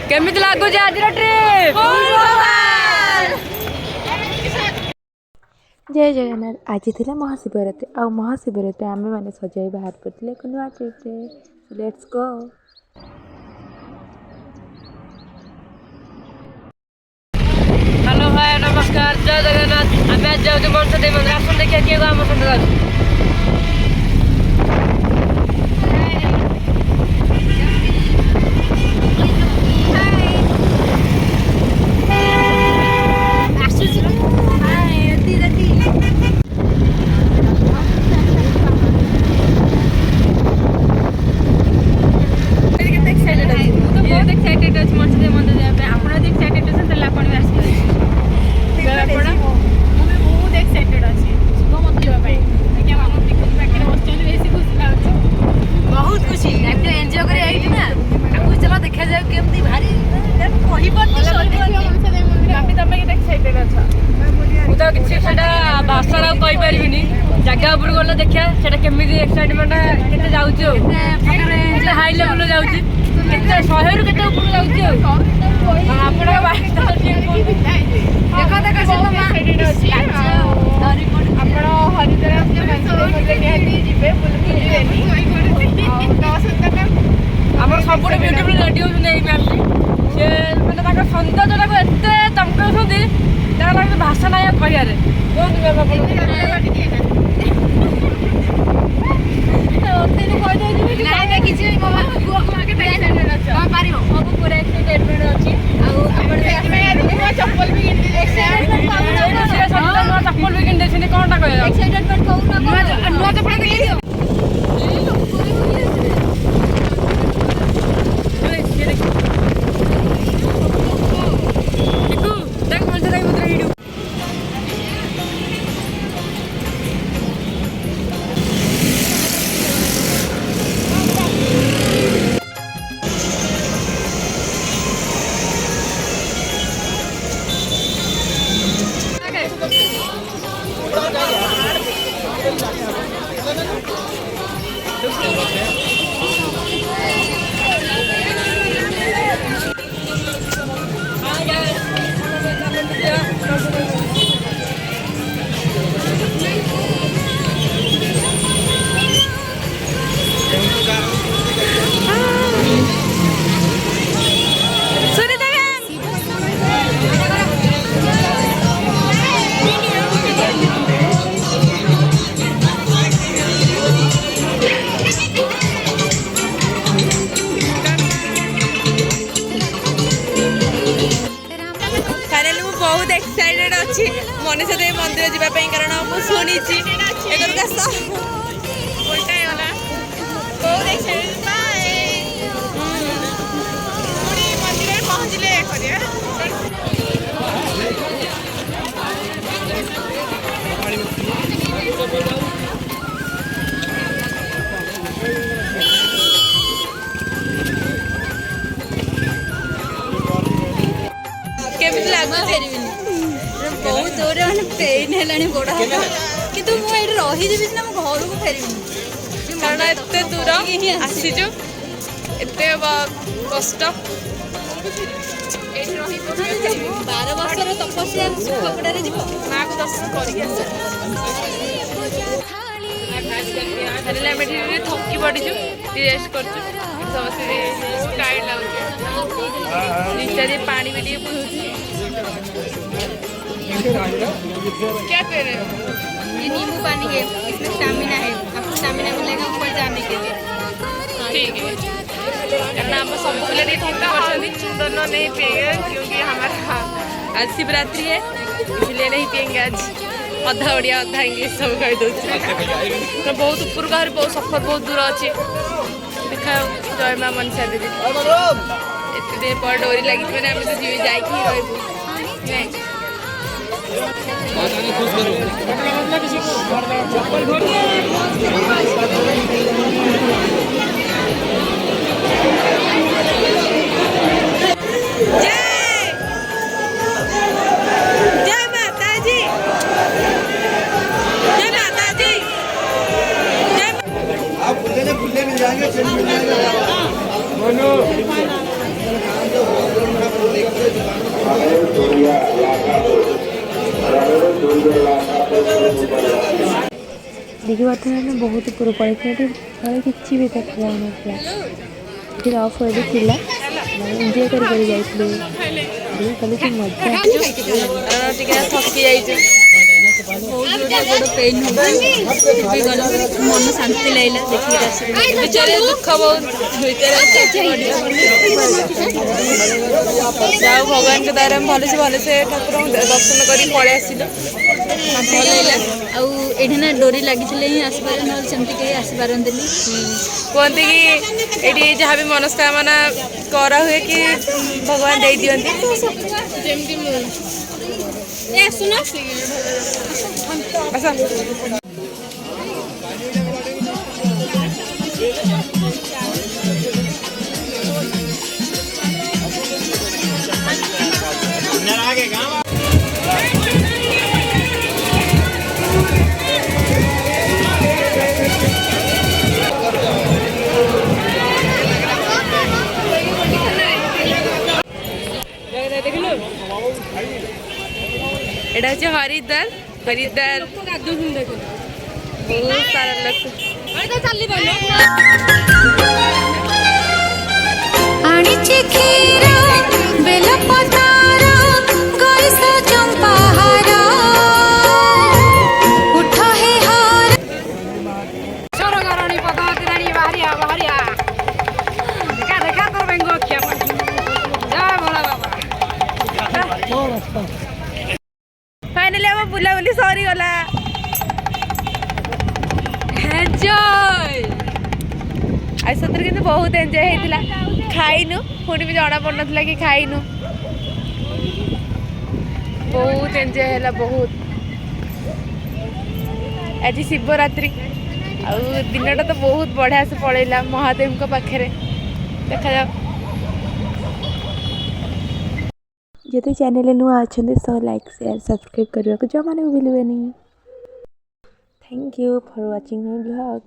केमिति लागुଛି ଆଜିର ट्रिप जय जगन्नाथ। आज थी महाशिवरात्रि आ महाशिवरात्रि आम मैंने सजाई बाहर पड़े एक नुआ ट्रिप्रे। Let's go. हेलो हाय नमस्कार जय जगन्नाथ। आम आज जाऊँ मनसा देवी मंदिर आसन देखिए किए आम सहित भाषण कहीपरि जगह उपर गले देखिए केमी एक्साइटमेंट के जाऊँ हाई लेवल जाऊँ के 100 रु के ऊपर आम सब ब्यूटीफुल रेडी होती मैम सी मैंने सौंदर्य को एत चमकाउं भाषा ना कह चप्पल भी कौन कह मनीषा देवी मंदिर जावाई कारण मुझे शुणी पहुँचले केमिति लागुଛି बहुत जोर मैंने पेन है गोड़ कि मुझे रहीजी ना घर को फेर कारण एत दूर आसीचु एत कष्ट 12 वर्ष तपस्या सुखपड़े माँ को दर्शन कर थकी पड़ीचु रेस्ट कर पानी भी क्या कर रहे हो? ये नींबू पानी है, इसमें स्टैमिना है, आपको स्टैमिना मिलेगा ऊपर जाने के लिए। ठीक है। करना आप सब के लिए थोड़ा वर्षन दोनों नहीं पिएंगे क्योंकि हमारा आज शिवरात्रि है इसलिए नहीं पिएंगे आज। अधा ओडिया अधा इंग्लिश सब कही दो तो बहुत ऊपर का बहुत सफर बहुत दूर अच्छे देखा जय माँ मनसा देवी एत दिन पर डोरी लगी मैंने आम तो जी जाकि जय माता जी आप फुल्ले मिल जाएंगे, मिल जाएंगे। देखिए बर्तमान बहुत ऊपर पड़े तले किसी भी देखा जाऊना फिर ऑफ हो थिला एंजॉय कर जाइए खाली कि मजा ଟିକେ ଥକି ଯାଇଛୁ ବହୁତ ଜୋରରେ ଗୋଡ଼ ପେନ୍ ହେଉଛି ମନ ଶାନ୍ତି ଲାଗିଲା ଦେଖିକି ଆସିକି ଭିତରେ ଦୁଃଖ ବହୁତ ଭିତରେ ଯାଉ ଭଗବାନଙ୍କ ଦ୍ୱାରା ଭଲସେ ଠାକୁରଙ୍କୁ ଦର୍ଶନ କରି ପଳେଇ ଆସିଲୁ ଭଲ ଲାଗିଲା ଆଉ ଏଠି ନା ଡୋରି ଲାଗିଥିଲେ ହିଁ ଆସିପାରେ ନହେଲେ ସେମିତି କେହି ଆସିପାରନ୍ତିନି କୁହନ୍ତି କି ଏଠି ଯାହା ବି ମନସ୍କାମନା କରା ହୁଏ କି ଭଗବାନ ଦେଇ ଦିଅନ୍ତି ଯେମିତି ମୁଁ ଆସୁନ ଆସ এটা হচ্ছে হরিদ্বার ବହୁତ ସାରା ଲୋକ আনিছে ক্ষীর বেলপতার গইস চম্পাহার উঠ হে হার সরগরণী পদাতিরানী বাহারিয়া বাহারিয়া দেখা দেখা তোর বেঙ্গ খিয়া জয় ভোলা বাবা फाइनाली आम बुलाबुली सरीगला एंजॉय आज सतर कि बहुत एंजॉय होता खाइनु पुणी भी जना पड़ना कि खाइनु बहुत एंजॉय है बहुत आज शिवरात्रि आउ दिनटा तो बहुत बढ़िया से पड़ेगा महादेव पाखे देखा जाओ जदि चैनल नुआ अच्छा सो लाइक शेयर सब्सक्राइब करने को जमा नहीं भूलि thank you for watching my blog